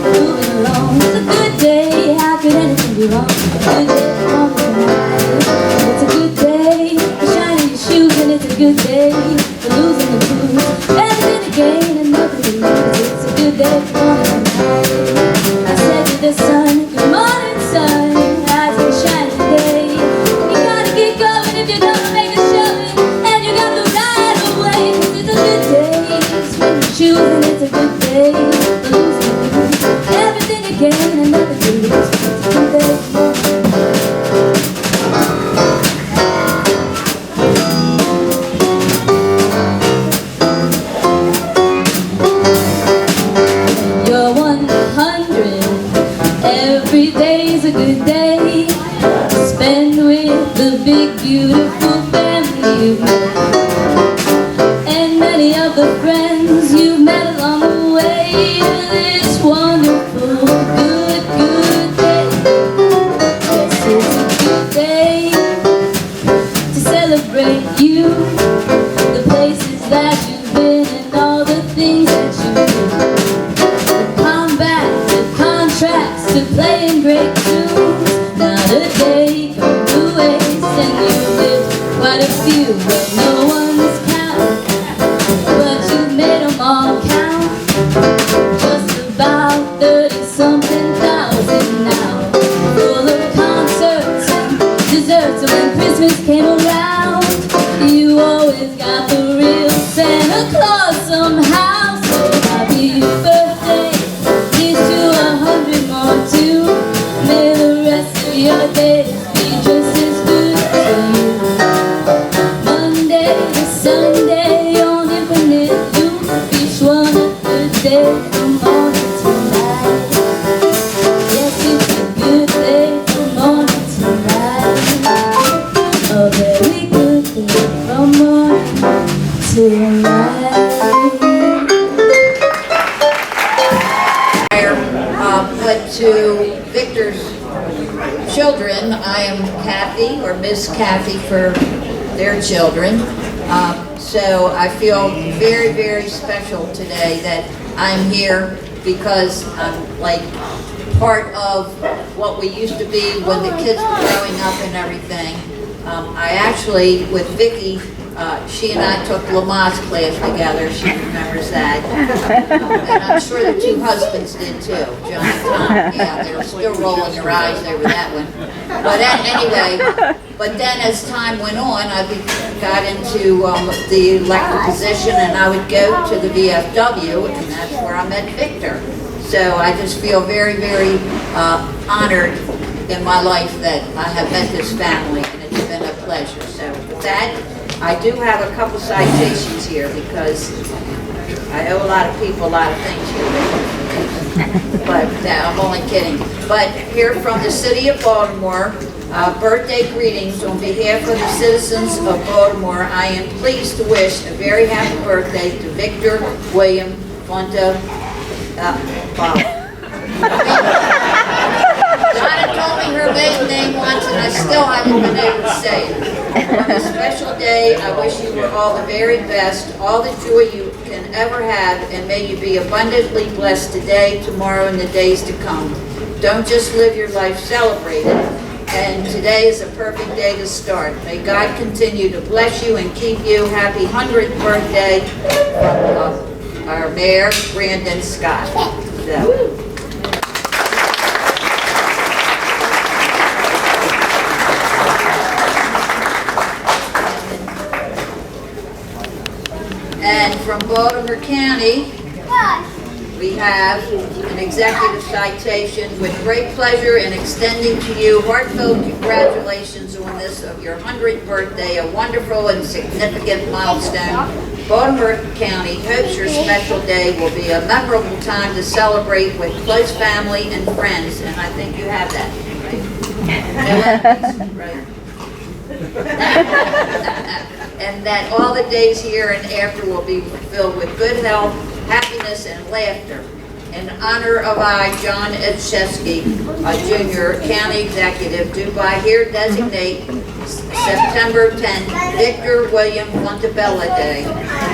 moving along. It's a good day, how could anything be wrong? A good day for tonight. It's a good day for shining your shoes, and it's a good day for losing the blues. Everything to gain and nothing to lose. It's a good day for tonight. I said to the sun, good morning sun, rise and shine today. You gotta get going if you're gonna make a showing, and you got the right away. 'Cause it's a good day to swing your shoes, and it's a good day for losing the blues. Everything to gain and nothing to lose. It's a good day. You're 100. Every day's a good day to spend with the big beautiful family you've met, and many of the friends you've met along the way to this wonderful good day. Yes, it's a good day to celebrate you, the places that you've been and all the things that you do, the combat, the contracts, to playing great tunes. Not a day come to waste, and you lived quite a few, but no one's counting, but you made them all count. Just about 30-something thousand now, full of concerts and desserts. And when Christmas came around, you always got the real Santa Claus somehow. So happy birthday, here's to 100 more too. May the rest of your days be just as good to you. Monday to Sunday on infinite loop, each one a good day from morning to night. Yes, it's a good day from morning to night. A very good day from morning to night. But to Victor's children, I am Kathy, or Miss Kathy for their children. So I feel very, very special today that I'm here, because I'm like part of what we used to be when the kids were growing up and everything. I actually, with Vicki, she and I took Lamaze class together. She remembers that. And I'm sure the two husbands did too, John and Tom. Yeah, they were still rolling their eyes over that one. But anyway, but then as time went on, I got into the elected position, and I would go to the VFW, and that's where I met Victor. So I just feel very, very honored in my life that I have met this family, and it's been a pleasure. So with that, I do have a couple citations here, because I owe a lot of people a lot of things here. But I'm only kidding. But here from the city of Baltimore, birthday greetings on behalf of the citizens of Baltimore. I am pleased to wish a very happy birthday to Victor William Fonta. Donna told me her maiden name once, and I still haven't been able to say it. On this special day, I wish you were all the very best, all the joy you can ever have, and may you be abundantly blessed today, tomorrow, and the days to come. Don't just live your life, celebrate it. And today is a perfect day to start. May God continue to bless you and keep you. Happy 100th birthday from our mayor, Brandon Scott. So. And from Baltimore County, we have an executive citation. With great pleasure in extending to you heartfelt congratulations on this of your 100th birthday, a wonderful and significant milestone. Baltimore County hopes your special day will be a memorable time to celebrate with close family and friends, and I think you have that, right? And that all the days here and after will be filled with good health, happiness, and laughter. In honor of I, John Edchesky, a Junior County Executive, do by here designate September 10th, Victor William Fontabella Day.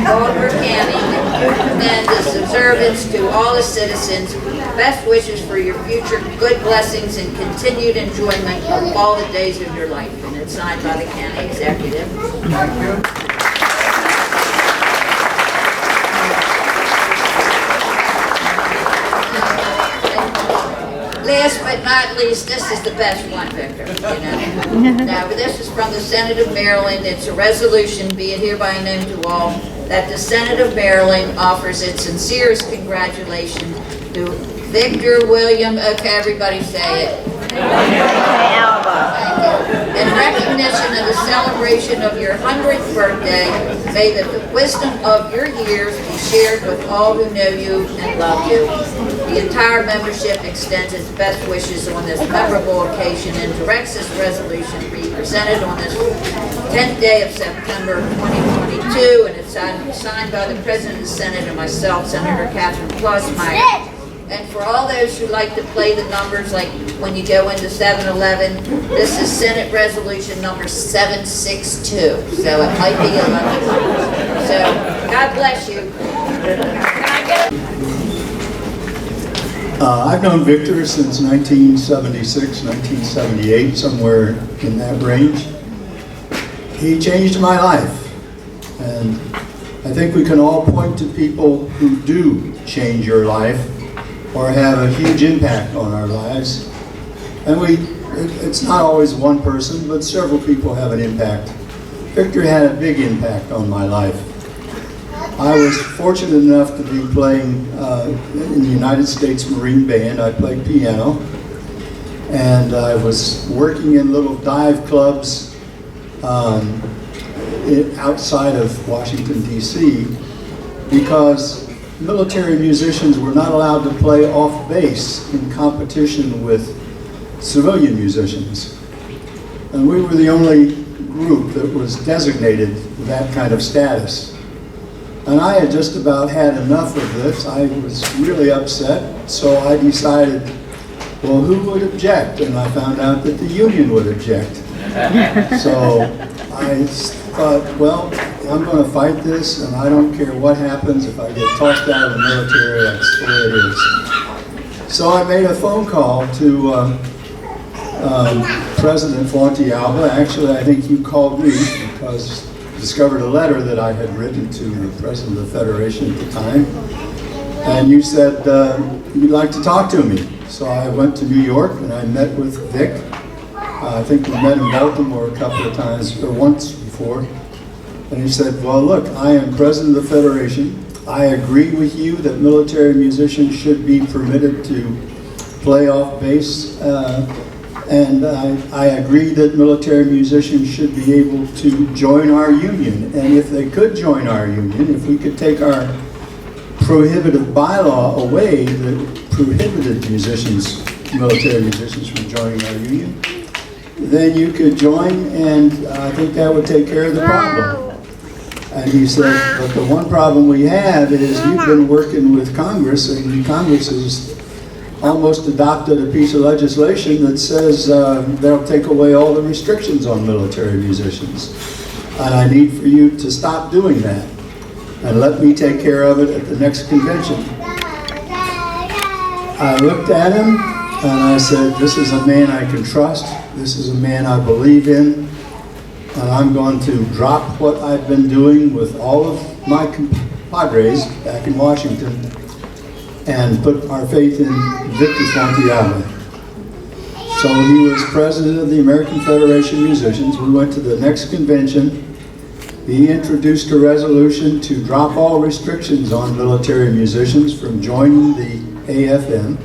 Baltimore County, that you commend this observance to all the citizens. Best wishes for your future good blessings and continued enjoyment of all the days of your life. And it's signed by the county executive. Last but not least, this is the best one, Victor. You know. Now, this is from the Senate of Maryland. It's a resolution, be it hereby known to all, that the Senate of Maryland offers its sincerest congratulations to Victor William. Okay, everybody say it. In recognition of the celebration of your 100th birthday, may the wisdom of your years be shared with all who know you and love you. The entire membership extends its best wishes on this memorable occasion and directs this resolution to be presented on this 10th day of September 2022, and it's signed by the President of the Senate and myself, Senator Klausmeier. And for all those who like to play the numbers, like when you go into 7-Eleven, this is Senate Resolution number 762. So it might be 11. So God bless you. I've known Victor since 1976, 1978, somewhere in that range. He changed my life. And I think we can all point to people who do change your life or have a huge impact on our lives. And it's not always one person, but several people have an impact. Victor had a big impact on my life. I was fortunate enough to be playing in the United States Marine Band. I played piano, and I was working in little dive clubs outside of Washington, D.C., because military musicians were not allowed to play off base in competition with civilian musicians. And we were the only group that was designated with that kind of status. And I had just about had enough of this. I was really upset, so I decided, well, who would object? And I found out that the union would object. So I thought, well, I'm going to fight this, and I don't care what happens. If I get tossed out of the military, that's the way it is. So I made a phone call to President Fontialba. Actually, I think you called me because I discovered a letter that I had written to the President of the Federation at the time. And you said you'd like to talk to me. So I went to New York, and I met with Vic. I think we met in Baltimore a couple of times, or once before. And he said, well, look, I am President of the Federation. I agree with you that military musicians should be permitted to play off bass. And I agree that military musicians should be able to join our union. And if they could join our union, if we could take our prohibitive bylaw away that prohibited musicians, military musicians, from joining our union, then you could join, and I think that would take care of the problem. And he said, but the one problem we have is you've been working with Congress, and Congress has almost adopted a piece of legislation that says they'll take away all the restrictions on military musicians. And I need for you to stop doing that and let me take care of it at the next convention. I looked at him and I said, this is a man I can trust. This is a man I believe in. And I'm going to drop what I've been doing with all of my compadres back in Washington and put our faith in Victor Fontialba. So he was president of the American Federation of Musicians. We went to the next convention. He introduced a resolution to drop all restrictions on military musicians from joining the AFM,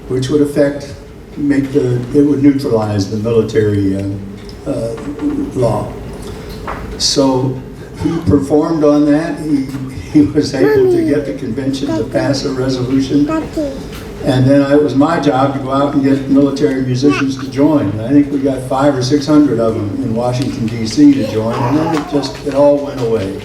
which would it would neutralize the military law. So he performed on that. He was able to get the convention to pass a resolution. And then it was my job to go out and get military musicians to join. And I think we got 500 or 600 of them in Washington, D.C. to join, and then it all went away.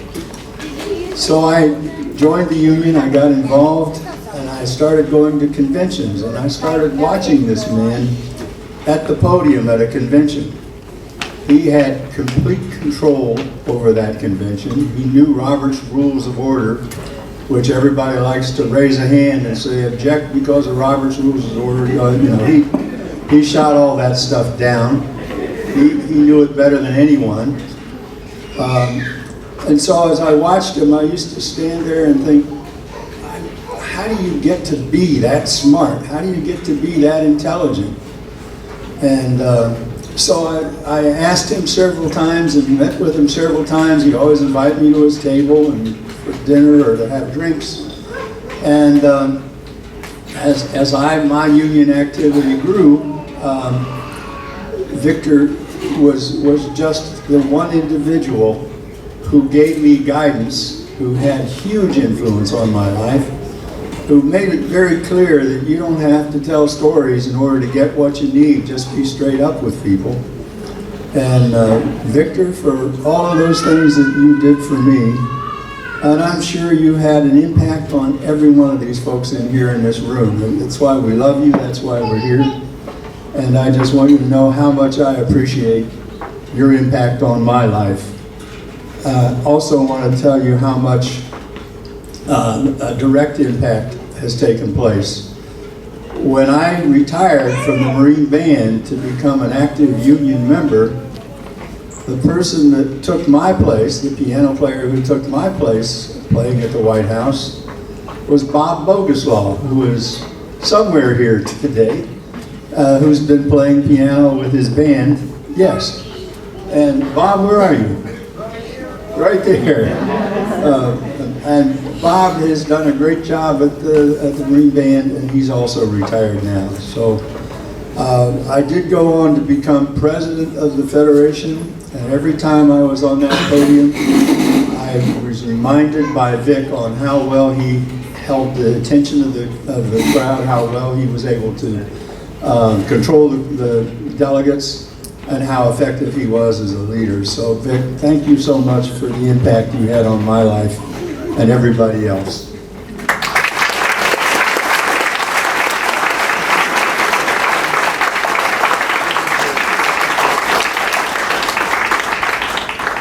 So I joined the union, I got involved, and I started going to conventions, and I started watching this man at the podium at a convention. He had complete control over that convention. He knew Robert's Rules of Order, which everybody likes to raise a hand and say object because of Robert's Rules of Order. He shot all that stuff down. He knew it better than anyone. And so as I watched him, I used to stand there and think, how do you get to be that smart? How do you get to be that intelligent? And so I asked him several times and met with him several times. He'd always invite me to his table and for dinner or to have drinks. And as my union activity grew, Victor was just the one individual who gave me guidance, who had huge influence on my life, who made it very clear that you don't have to tell stories in order to get what you need. Just be straight up with people. And Victor, for all of those things that you did for me, and I'm sure you had an impact on every one of these folks in here in this room. And that's why we love you, that's why we're here. And I just want you to know how much I appreciate your impact on my life. Also want to tell you how much a direct impact has taken place. When I retired from the Marine Band to become an active union member, the person that took my place, the piano player who took my place playing at the White House, was Bob Boguslaw, who is somewhere here today, who's been playing piano with his band. Yes. And Bob, where are you? Right there. And Bob has done a great job at the Marine Band, and he's also retired now. So I did go on to become president of the Federation, and every time I was on that podium, I was reminded by Vic on how well he held the attention of the crowd, how well he was able to control the delegates, and how effective he was as a leader. So Vic, thank you so much for the impact you had on my life and everybody else.